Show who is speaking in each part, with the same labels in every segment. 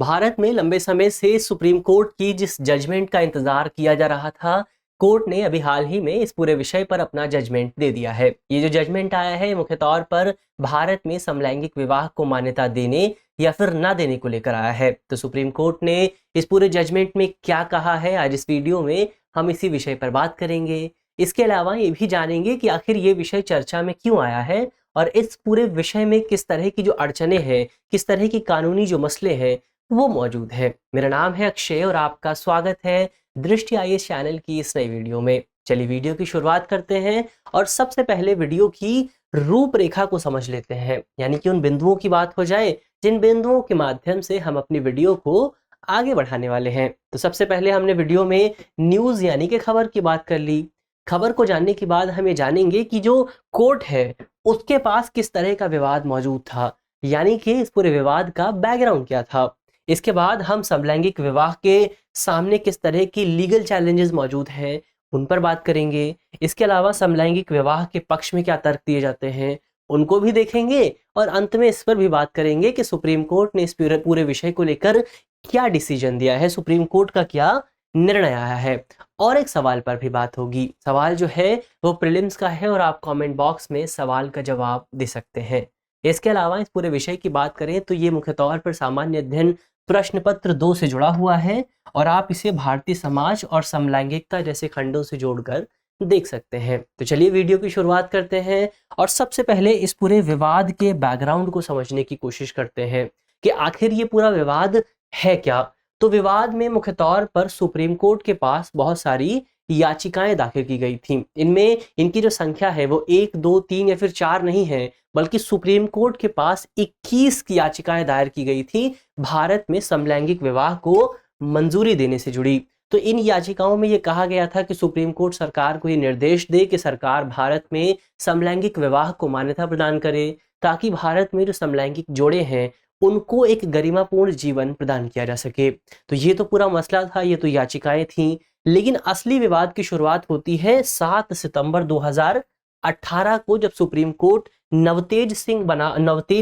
Speaker 1: भारत में लंबे समय से सुप्रीम कोर्ट की जिस जजमेंट का इंतजार किया जा रहा था, कोर्ट ने अभी हाल ही में इस पूरे विषय पर अपना जजमेंट दे दिया है। ये जो जजमेंट आया है मुख्य तौर पर भारत में समलैंगिक विवाह को मान्यता देने या फिर ना देने को लेकर आया है। तो सुप्रीम कोर्ट ने इस पूरे जजमेंट में क्या कहा है, आज इस वीडियो में हम इसी विषय पर बात करेंगे। इसके अलावा ये भी जानेंगे कि आखिर ये विषय चर्चा में क्यों आया है और इस पूरे विषय में किस तरह की जो अड़चने हैं, किस तरह की कानूनी जो मसले हैं वो मौजूद है। मेरा नाम है अक्षय और आपका स्वागत है दृष्टि आईएएस चैनल की इस नई वीडियो में। चलिए वीडियो की शुरुआत करते हैं और सबसे पहले वीडियो की रूपरेखा को समझ लेते हैं, यानी कि उन बिंदुओं की बात हो जाए जिन बिंदुओं के माध्यम से हम अपनी वीडियो को आगे बढ़ाने वाले हैं। तो सबसे पहले हमने वीडियो में न्यूज यानी कि खबर की बात कर ली। खबर को जानने के बाद हम ये जानेंगे कि जो कोर्ट है उसके पास किस तरह का विवाद मौजूद था, यानी कि इस पूरे विवाद का बैकग्राउंड क्या था। इसके बाद हम समलैंगिक विवाह के सामने किस तरह की लीगल चैलेंजेस मौजूद हैं उन पर बात करेंगे। इसके अलावा समलैंगिक विवाह के पक्ष में क्या तर्क दिए जाते हैं उनको भी देखेंगे और अंत में इस पर भी बात करेंगे कि सुप्रीम कोर्ट ने इस पूरे विषय को लेकर क्या डिसीजन दिया है, सुप्रीम कोर्ट का क्या निर्णय आया है। और एक सवाल पर भी बात होगी। सवाल जो है वो प्रीलिम्स का है और आप कमेंट बॉक्स में सवाल का जवाब दे सकते हैं। इसके अलावा इस पूरे विषय की बात करें तो ये मुख्य तौर पर सामान्य अध्ययन प्रश्न पत्र 2 से जुड़ा हुआ है और आप इसे भारतीय समाज और समलैंगिकता जैसे खंडों से जोड़कर देख सकते हैं। तो चलिए वीडियो की शुरुआत करते हैं और सबसे पहले इस पूरे विवाद के बैकग्राउंड को समझने की कोशिश करते हैं कि आखिर ये पूरा विवाद है क्या। तो विवाद में मुख्य तौर पर सुप्रीम कोर्ट के पास बहुत सारी याचिकाएं दाखिल की गई थी। इनमें इनकी जो संख्या है वो 1, 2, 3 या फिर 4 नहीं है, बल्कि सुप्रीम कोर्ट के पास 21 की याचिकाएं दायर की गई थी भारत में समलैंगिक विवाह को मंजूरी देने से जुड़ी। तो इन याचिकाओं में ये कहा गया था कि सुप्रीम कोर्ट सरकार को ये निर्देश दे कि सरकार भारत में समलैंगिक विवाह को मान्यता प्रदान करे ताकि भारत में जो समलैंगिक जोड़े हैं उनको एक गरिमापूर्ण जीवन प्रदान किया जा सके। तो ये तो पूरा मसला था, ये तो याचिकाएं थी। लेकिन असली विवाद की शुरुआत होती है 7 सितंबर 2018 को, जब सुप्रीम कोर्ट नवतेज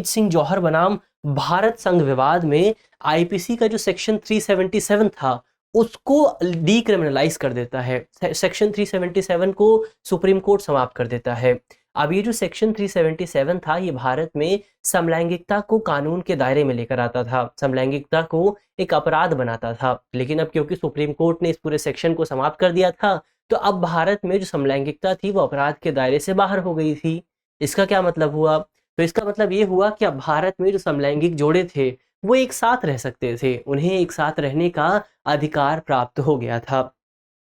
Speaker 1: सिंह जौहर बनाम भारत संघ विवाद में आईपीसी का जो सेक्शन 377 था उसको डीक्रिमिनलाइज कर देता है। सेक्शन 377 को सुप्रीम कोर्ट समाप्त कर देता है। अब ये जो सेक्शन 377 था ये भारत में समलैंगिकता को कानून के दायरे में लेकर आता था, समलैंगिकता को एक अपराध बनाता था। लेकिन अब क्योंकि सुप्रीम कोर्ट ने इस पूरे सेक्शन को समाप्त कर दिया था तो अब भारत में जो समलैंगिकता थी वो अपराध के दायरे से बाहर हो गई थी। इसका क्या मतलब हुआ? तो इसका मतलब ये हुआ कि अब भारत में जो समलैंगिक जोड़े थे वो एक साथ रह सकते थे, उन्हें एक साथ रहने का अधिकार प्राप्त हो गया था।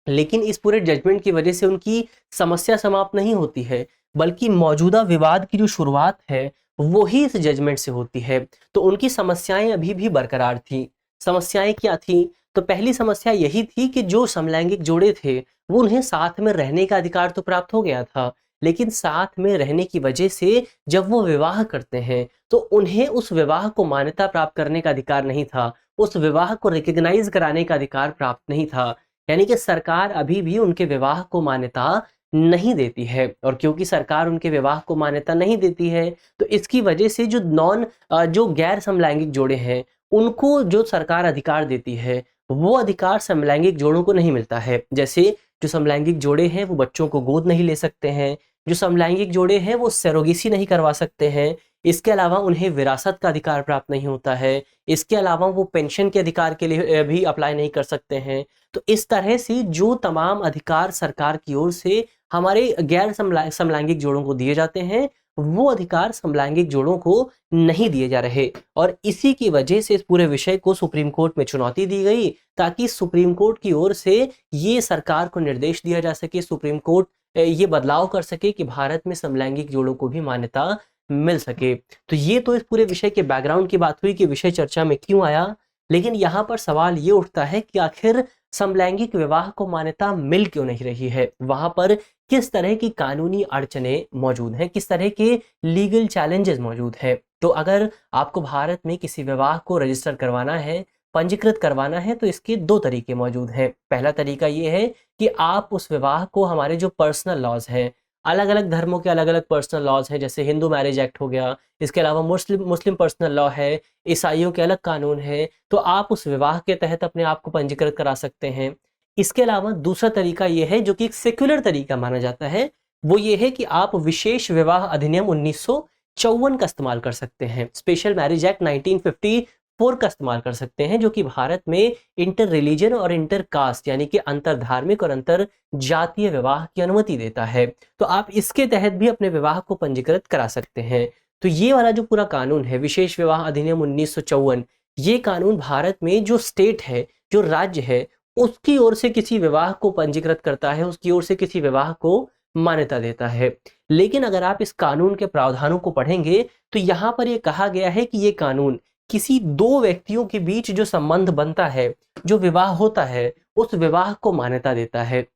Speaker 1: लेकिन इस पूरे जजमेंट की वजह से उनकी समस्या समाप्त नहीं होती है, बल्कि मौजूदा विवाद की जो शुरुआत है वो ही इस जजमेंट से होती है। तो उनकी समस्याएं अभी भी बरकरार थी। समस्याएं क्या थी? तो पहली समस्या यही थी कि जो समलैंगिक जोड़े थे वो उन्हें साथ में रहने का अधिकार तो प्राप्त हो गया था, लेकिन साथ में रहने की वजह से जब वो विवाह करते हैं तो उन्हें उस विवाह को मान्यता प्राप्त करने का अधिकार नहीं था, उस विवाह को रिकॉग्नाइज कराने का अधिकार प्राप्त नहीं था। यानी कि सरकार अभी भी उनके विवाह को मान्यता नहीं देती है। और क्योंकि सरकार उनके विवाह को मान्यता नहीं देती है तो इसकी वजह से जो गैर समलैंगिक जोड़े हैं उनको जो सरकार अधिकार देती है वो अधिकार समलैंगिक जोड़ों को नहीं मिलता है। जैसे जो समलैंगिक जोड़े हैं वो बच्चों को गोद नहीं ले सकते हैं, जो समलैंगिक जोड़े हैं वो सरोगेसी नहीं करवा सकते हैं, इसके अलावा उन्हें विरासत का अधिकार प्राप्त नहीं होता है, इसके अलावा वो पेंशन के अधिकार के लिए भी अप्लाई नहीं कर सकते हैं। तो इस तरह से जो तमाम अधिकार सरकार की ओर से हमारे गैर समलैंगिक जोड़ों को दिए जाते हैं वो अधिकार समलैंगिक जोड़ों को नहीं दिए जा रहे। और इसी की वजह से इस पूरे विषय को सुप्रीम कोर्ट में चुनौती दी गई ताकि सुप्रीम कोर्ट की ओर से ये सरकार को निर्देश दिया जा सके, सुप्रीम कोर्ट ये बदलाव कर सके कि भारत में समलैंगिक जोड़ों को भी मान्यता मिल सके। तो ये तो इस पूरे विषय के बैकग्राउंड की बात हुई कि विषय चर्चा में क्यों आया। लेकिन यहाँ पर सवाल ये उठता है कि आखिर समलैंगिक विवाह को मान्यता मिल क्यों नहीं रही है, वहां पर किस तरह की कानूनी अड़चने मौजूद हैं, किस तरह के लीगल चैलेंजेस मौजूद हैं। तो अगर आपको भारत में किसी विवाह को रजिस्टर करवाना है, पंजीकृत करवाना है, तो इसके 2 तरीके मौजूद हैं। पहला तरीका ये है कि आप उस विवाह को हमारे जो पर्सनल लॉज हैं, अलग अलग धर्मों के अलग अलग पर्सनल लॉज हैं, जैसे हिंदू मैरिज एक्ट हो गया, इसके अलावा मुस्लिम मुस्लिम पर्सनल लॉ है, ईसाइयों के अलग कानून है, तो आप उस विवाह के तहत अपने आप को पंजीकृत करा सकते हैं। इसके अलावा दूसरा तरीका ये है जो कि एक सेक्युलर तरीका माना जाता है, वो ये है कि आप विशेष विवाह अधिनियम 1954 का इस्तेमाल कर सकते हैं, स्पेशल मैरिज एक्ट 1954 का इस्तेमाल कर सकते हैं, जो कि भारत में इंटर रिलीजन और इंटर कास्ट यानी कि अंतर धार्मिक और अंतर जातीय विवाह की अनुमति देता है। तो आप इसके तहत भी अपने विवाह को पंजीकृत करा सकते हैं। तो ये वाला जो पूरा कानून है, विशेष विवाह अधिनियम 1954, ये कानून भारत में जो स्टेट है, जो राज्य है, उसकी ओर से किसी विवाह को पंजीकृत करता है, उसकी ओर से किसी विवाह को मान्यता देता है। लेकिन अगर आप इस कानून के प्रावधानों को पढ़ेंगे तो यहाँ पर ये कहा गया है कि ये कानून किसी दो व्यक्तियों के बीच जो संबंध बनता है, जो विवाह होता है, उस विवाह को मान्यता देता है।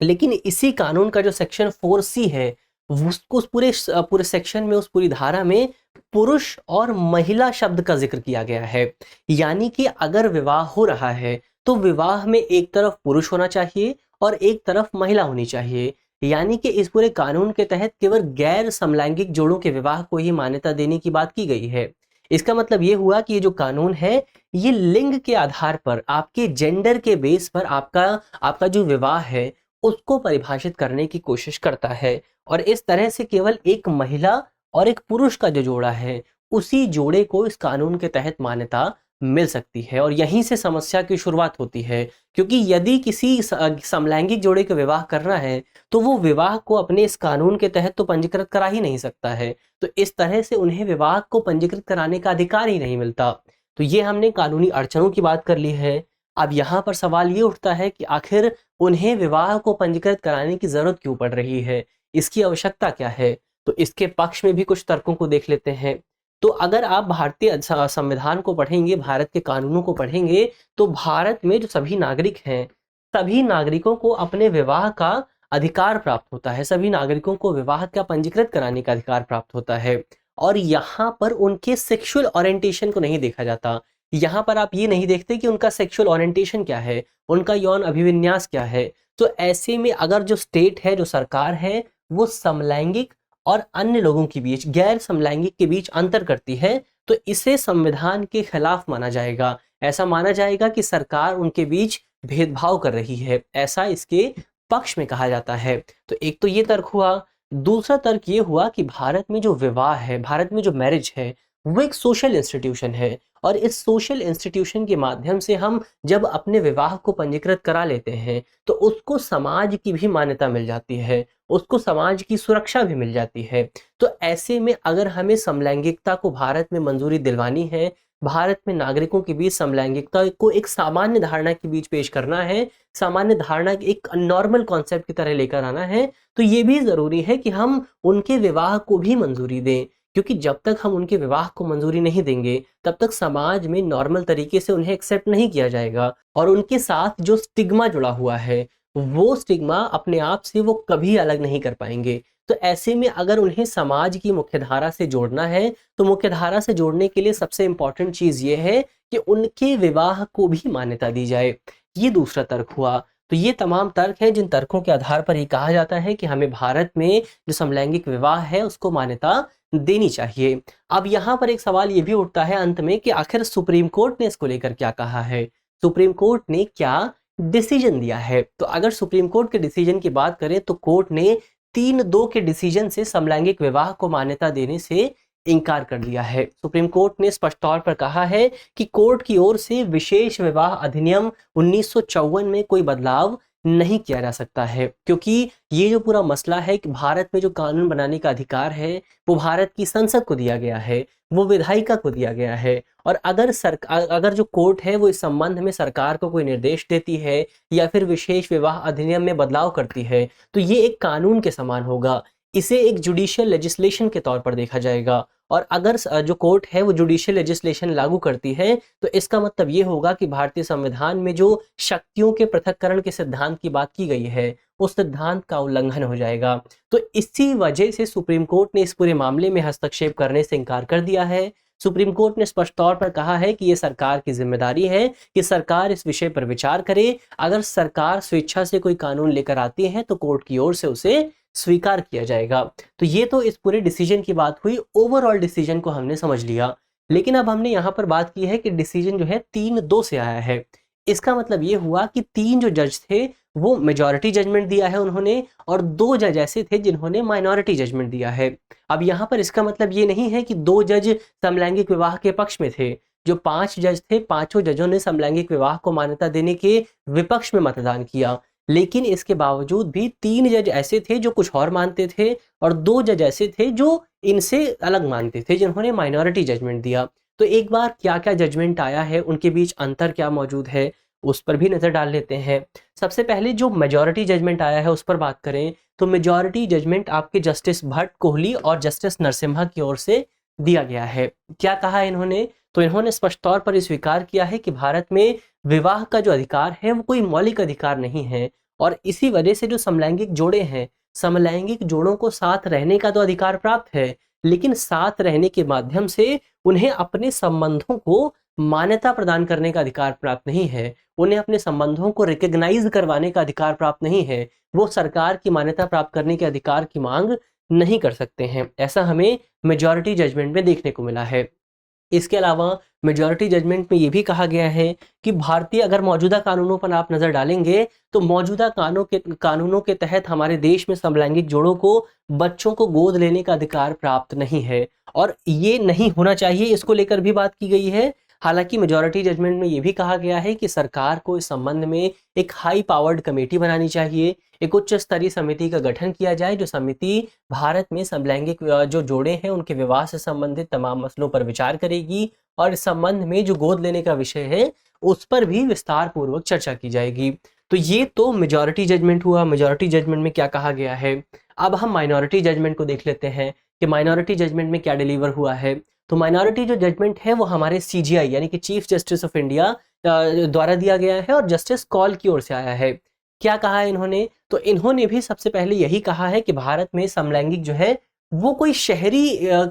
Speaker 1: लेकिन इसी कानून का जो सेक्शन 4C है, उसको उस पूरे सेक्शन में, उस पूरी धारा में पुरुष और महिला शब्द का जिक्र किया गया है। यानी कि अगर विवाह हो रहा है तो विवाह में एक तरफ पुरुष होना चाहिए और एक तरफ महिला होनी चाहिए। यानी कि इस पूरे कानून के तहत केवल गैर समलैंगिक जोड़ों के विवाह को ही मान्यता देने की बात की गई है। इसका मतलब ये हुआ कि ये जो कानून है, ये लिंग के आधार पर, आपके जेंडर के बेस पर आपका जो विवाह है उसको परिभाषित करने की कोशिश करता है। और इस तरह से केवल एक महिला और एक पुरुष का जो जोड़ा है, उसी जोड़े को इस कानून के तहत मान्यता मिल सकती है। और यहीं से समस्या की शुरुआत होती है, क्योंकि यदि किसी समलैंगिक जोड़े का विवाह करना है तो वो विवाह को अपने इस कानून के तहत तो पंजीकृत करा ही नहीं सकता है। तो इस तरह से उन्हें विवाह को पंजीकृत कराने का अधिकार ही नहीं मिलता। तो ये हमने कानूनी अड़चनों की बात कर ली है। अब यहाँ पर सवाल ये उठता है कि आखिर उन्हें विवाह को पंजीकृत कराने की जरूरत क्यों पड़ रही है, इसकी आवश्यकता क्या है। तो इसके पक्ष में भी कुछ तर्कों को देख लेते हैं। तो अगर आप भारतीय संविधान को पढ़ेंगे, भारत के कानूनों को पढ़ेंगे, तो भारत में जो सभी नागरिक हैं, सभी नागरिकों को अपने विवाह का अधिकार प्राप्त होता है, सभी नागरिकों को विवाह का पंजीकृत कराने का अधिकार प्राप्त होता है। और यहाँ पर उनके सेक्सुअल ओरिएंटेशन को नहीं देखा जाता। यहाँ पर आप ये नहीं देखते कि उनका सेक्सुअल ओरिएंटेशन क्या है, उनका यौन अभिविन्यास क्या है। तो ऐसे में अगर जो स्टेट है, जो सरकार है, वो समलैंगिक और अन्य लोगों के बीच, गैर समलैंगिक के बीच अंतर करती है, तो इसे संविधान के खिलाफ माना जाएगा। ऐसा माना जाएगा कि सरकार उनके बीच भेदभाव कर रही है, ऐसा इसके पक्ष में कहा जाता है। तो एक तो ये तर्क हुआ। दूसरा तर्क ये हुआ कि भारत में जो विवाह है, भारत में जो मैरिज है, वो एक सोशल इंस्टीट्यूशन है। और इस सोशल इंस्टीट्यूशन के माध्यम से हम जब अपने विवाह को पंजीकृत करा लेते हैं तो उसको समाज की भी मान्यता मिल जाती है, उसको समाज की सुरक्षा भी मिल जाती है। तो ऐसे में अगर हमें समलैंगिकता को भारत में मंजूरी दिलवानी है, भारत में नागरिकों के बीच समलैंगिकता को एक सामान्य धारणा के बीच पेश करना है, सामान्य धारणा एक नॉर्मल कॉन्सेप्ट की तरह लेकर आना है, तो ये भी जरूरी है कि हम उनके विवाह को भी मंजूरी दें। क्योंकि जब तक हम उनके विवाह को मंजूरी नहीं देंगे, तब तक समाज में नॉर्मल तरीके से उन्हें एक्सेप्ट नहीं किया जाएगा। और उनके साथ जो स्टिग्मा जुड़ा हुआ है, वो स्टिग्मा अपने आप से वो कभी अलग नहीं कर पाएंगे। तो ऐसे में अगर उन्हें समाज की मुख्यधारा से जोड़ना है, तो मुख्यधारा से जोड़ने के लिए सबसे इंपॉर्टेंट चीज ये है कि उनके विवाह को भी मान्यता दी जाए। ये दूसरा तर्क हुआ। तो ये तमाम तर्क हैं जिन तर्कों के आधार पर ये कहा जाता है कि हमें भारत में जो समलैंगिक विवाह है उसको मान्यता देनी चाहिए। अब यहाँ पर एक सवाल ये भी उठता है अंत में कि आखिर सुप्रीम कोर्ट ने इसको लेकर क्या कहा है, सुप्रीम कोर्ट ने क्या डिसीजन दिया है। तो अगर सुप्रीम कोर्ट के डिसीजन की बात करें तो कोर्ट ने 3-2 के डिसीजन से समलैंगिक विवाह को मान्यता देने से इनकार कर दिया है। सुप्रीम कोर्ट ने स्पष्ट तौर पर कहा है कि कोर्ट की ओर से विशेष विवाह अधिनियम 1954 में कोई बदलाव नहीं किया जा सकता है, क्योंकि ये जो पूरा मसला है कि भारत में जो कानून बनाने का अधिकार है वो भारत की संसद को दिया गया है, वो विधायिका को दिया गया है। और अगर जो कोर्ट है वो इस संबंध में सरकार को कोई निर्देश देती है या फिर विशेष विवाह अधिनियम में बदलाव करती है, तो ये एक कानून के समान होगा, इसे एक जुडिशियल लेजिस्लेशन के तौर पर देखा जाएगा। और अगर जो कोर्ट है वो जुडिशियल लेजिस्लेशन लागू करती है, तो इसका मतलब ये होगा कि भारतीय संविधान में जो शक्तियों के पृथक्करण के सिद्धांत की बात की गई है, उस सिद्धांत का उल्लंघन हो जाएगा। तो इसी वजह से सुप्रीम कोर्ट ने इस पूरे मामले में हस्तक्षेप करने से इनकार कर दिया है। सुप्रीम कोर्ट ने स्पष्ट तौर पर कहा है कि ये सरकार की जिम्मेदारी है कि सरकार इस विषय पर विचार करे। अगर सरकार स्वेच्छा से कोई कानून लेकर आती है तो कोर्ट की ओर से उसे स्वीकार किया जाएगा। तो ये तो इस पूरे डिसीजन की बात हुई, ओवरऑल डिसीजन को हमने समझ लिया। लेकिन अब हमने यहाँ पर बात की है कि डिसीजन जो है 3-2 से आया है। इसका मतलब ये हुआ कि 3 जो जज थे वो मेजॉरिटी जजमेंट दिया है उन्होंने, और 2 जज ऐसे थे जिन्होंने माइनॉरिटी जजमेंट दिया है। अब यहाँ पर इसका मतलब ये नहीं है कि 2 जज समलैंगिक विवाह के पक्ष में थे। जो 5 जज थे, पांचों जजों ने समलैंगिक विवाह को मान्यता देने के विपक्ष में मतदान किया। लेकिन इसके बावजूद भी 3 जज ऐसे थे जो कुछ और मानते थे, और 2 जज ऐसे थे जो इनसे अलग मानते थे, जिन्होंने माइनॉरिटी जजमेंट दिया। तो एक बार क्या-क्या जजमेंट आया है, उनके बीच अंतर क्या मौजूद है, उस पर भी नज़र डाल लेते हैं। सबसे पहले जो मेजॉरिटी जजमेंट आया है उस पर बात करें, तो मेजॉरिटी जजमेंट आपके जस्टिस भट्ट कोहली और जस्टिस नरसिम्हा की ओर से दिया गया है। क्या कहा इन्होंने? तो इन्होंने स्पष्ट तौर पर स्वीकार किया है कि भारत में विवाह का जो अधिकार है वो कोई मौलिक अधिकार नहीं है, और इसी वजह से जो समलैंगिक जोड़े हैं, समलैंगिक जोड़ों को साथ रहने का तो अधिकार प्राप्त है, लेकिन साथ रहने के माध्यम से उन्हें अपने संबंधों को मान्यता प्रदान करने का अधिकार प्राप्त नहीं है। उन्हें अपने संबंधों को रिकॉग्नाइज करवाने का अधिकार प्राप्त नहीं है। वो सरकार की मान्यता प्राप्त करने के अधिकार की मांग नहीं कर सकते हैं। ऐसा हमें मेजॉरिटी जजमेंट में देखने को मिला है। इसके अलावा मेजॉरिटी जजमेंट में ये भी कहा गया है कि भारतीय अगर मौजूदा कानूनों पर आप नज़र डालेंगे, तो मौजूदा कानूनों के तहत हमारे देश में समलैंगिक जोड़ों को बच्चों को गोद लेने का अधिकार प्राप्त नहीं है, और ये नहीं होना चाहिए, इसको लेकर भी बात की गई है। हालांकि मेजॉरिटी जजमेंट में ये भी कहा गया है कि सरकार को इस संबंध में एक हाई पावर्ड कमेटी बनानी चाहिए, एक उच्च स्तरीय समिति का गठन किया जाए, जो समिति भारत में समलैंगिक जो जोड़े हैं उनके विवाह से संबंधित तमाम मसलों पर विचार करेगी, और इस संबंध में जो गोद लेने का विषय है उस पर भी विस्तार पूर्वक चर्चा की जाएगी। तो ये तो मेजॉरिटी जजमेंट हुआ। मेजॉरिटी जजमेंट में क्या कहा गया है। अब हम माइनॉरिटी जजमेंट को देख लेते हैं कि माइनॉरिटी जजमेंट में क्या डिलीवर हुआ है। तो माइनॉरिटी जो जजमेंट है वो हमारे सीजीआई यानी कि चीफ जस्टिस ऑफ इंडिया द्वारा दिया गया है, और जस्टिस कॉल की ओर से आया है। क्या कहा है इन्होंने? तो इन्होंने भी सबसे पहले यही कहा है कि भारत में समलैंगिक जो है वो कोई शहरी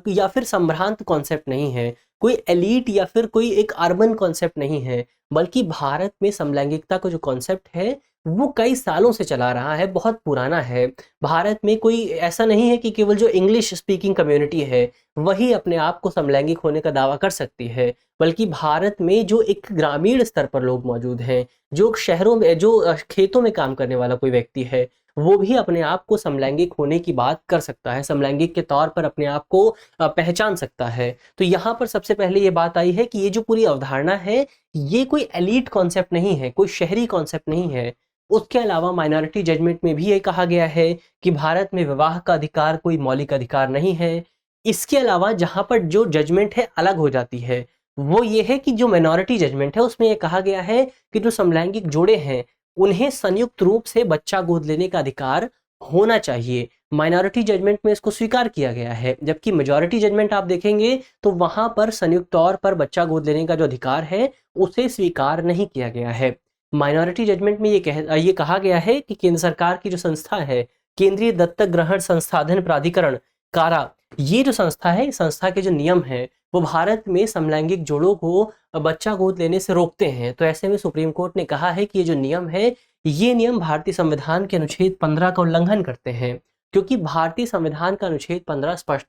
Speaker 1: या फिर संभ्रांत कॉन्सेप्ट नहीं है, कोई एलीट या फिर कोई एक अर्बन कॉन्सेप्ट नहीं है, बल्कि भारत में समलैंगिकता का जो कॉन्सेप्ट है वो कई सालों से चला रहा है, बहुत पुराना है। भारत में कोई ऐसा नहीं है कि केवल जो इंग्लिश स्पीकिंग कम्युनिटी है वही अपने आप को समलैंगिक होने का दावा कर सकती है, बल्कि भारत में जो एक ग्रामीण स्तर पर लोग मौजूद हैं, जो शहरों में जो खेतों में काम करने वाला कोई व्यक्ति है, वो भी अपने आप को समलैंगिक होने की बात कर सकता है, समलैंगिक के तौर पर अपने आप को पहचान सकता है। तो यहाँ पर सबसे पहले ये बात आई है कि ये जो पूरी अवधारणा है ये कोई एलीट कॉन्सेप्ट नहीं है, कोई शहरी कॉन्सेप्ट नहीं है। उसके अलावा माइनॉरिटी जजमेंट में भी ये कहा गया है कि भारत में विवाह का अधिकार कोई मौलिक अधिकार नहीं है। इसके अलावा जहाँ पर जो जजमेंट है अलग हो जाती है, वो ये है कि जो माइनॉरिटी जजमेंट है उसमें ये कहा गया है कि जो समलैंगिक जोड़े हैं उन्हें संयुक्त रूप से बच्चा गोद लेने का अधिकार होना चाहिए। माइनॉरिटी जजमेंट में इसको स्वीकार किया गया है, जबकि मेजॉरिटी जजमेंट आप देखेंगे तो वहां पर संयुक्त तौर पर बच्चा गोद लेने का जो अधिकार है उसे स्वीकार नहीं किया गया है। माइनॉरिटी जजमेंट में ये कहा गया है कि केंद्र सरकार की जो संस्था है, केंद्रीय दत्तक ग्रहण संसाधन प्राधिकरण कारा, ये जो संस्था है, इस संस्था के जो नियम हैं वो भारत में समलैंगिक जोड़ों को बच्चा गोद लेने से रोकते हैं। तो ऐसे में सुप्रीम कोर्ट ने कहा है कि ये जो नियम है ये नियम भारतीय संविधान के अनुच्छेद 15 का उल्लंघन करते हैं, क्योंकि भारतीय संविधान का अनुच्छेद 15 स्पष्ट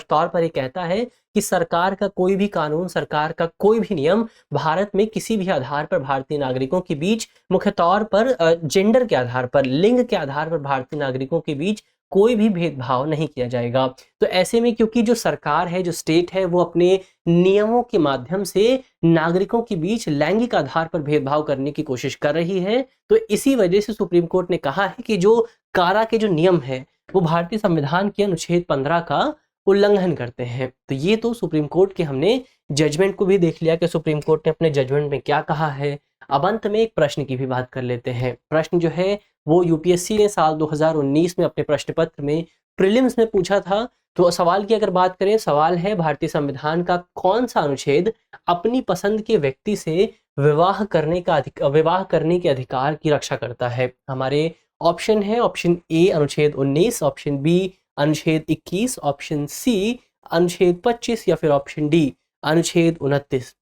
Speaker 1: तौर पर ये कहता है कि सरकार का कोई भी कानून, सरकार का कोई भी नियम भारत में किसी भी आधार पर भारतीय नागरिकों के बीच, मुख्य तौर पर जेंडर के आधार पर, लिंग के आधार पर भारतीय नागरिकों के बीच कोई भी भेदभाव नहीं किया जाएगा। तो ऐसे में क्योंकि जो सरकार है, जो स्टेट है, वो अपने नियमों के माध्यम से नागरिकों के बीच लैंगिक आधार पर भेदभाव करने की कोशिश कर रही है, तो इसी वजह से सुप्रीम कोर्ट ने कहा है कि जो कारा के जो नियम है वो भारतीय संविधान के अनुच्छेद 15 का उल्लंघन करते हैं। तो ये तो सुप्रीम कोर्ट के हमने जजमेंट को भी देख लिया कि सुप्रीम कोर्ट ने अपने जजमेंट में क्या कहा है। अब अंत में एक प्रश्न की भी बात कर लेते हैं। प्रश्न जो है वो यूपीएससी ने साल 2019 में अपने प्रश्न पत्र में प्रीलिम्स में पूछा था। तो सवाल की अगर बात करें, सवाल है भारतीय संविधान का कौन सा अनुच्छेद अपनी पसंद के व्यक्ति से विवाह करने के अधिकार की रक्षा करता है। हमारे ऑप्शन है, ऑप्शन ए अनुच्छेद 19, ऑप्शन बी अनुच्छेद 21, ऑप्शन सी अनुच्छेद 25 या फिर ऑप्शन डी अनुच्छेद 29।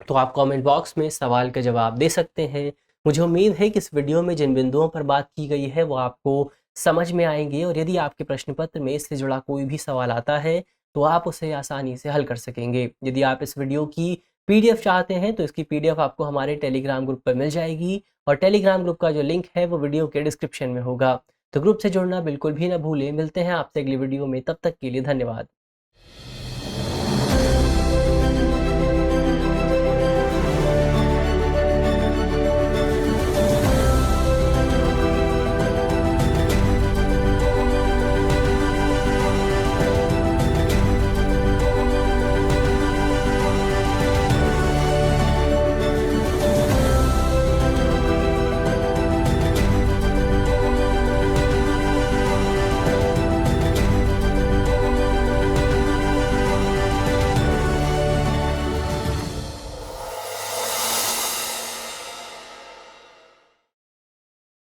Speaker 1: तो आप कमेंट बॉक्स में सवाल का जवाब दे सकते हैं। मुझे उम्मीद है कि इस वीडियो में जिन बिंदुओं पर बात की गई है वो आपको समझ में आएंगे और यदि आपके प्रश्न पत्र में इससे जुड़ा कोई भी सवाल आता है तो आप उसे आसानी से हल कर सकेंगे। यदि आप इस वीडियो की पीडीएफ चाहते हैं तो इसकी पीडीएफ आपको हमारे टेलीग्राम ग्रुप पर मिल जाएगी और टेलीग्राम ग्रुप का जो लिंक है वो वीडियो के डिस्क्रिप्शन में होगा। तो ग्रुप से जुड़ना बिल्कुल भी ना भूलें। मिलते हैं आपसे अगली वीडियो में, तब तक के लिए धन्यवाद।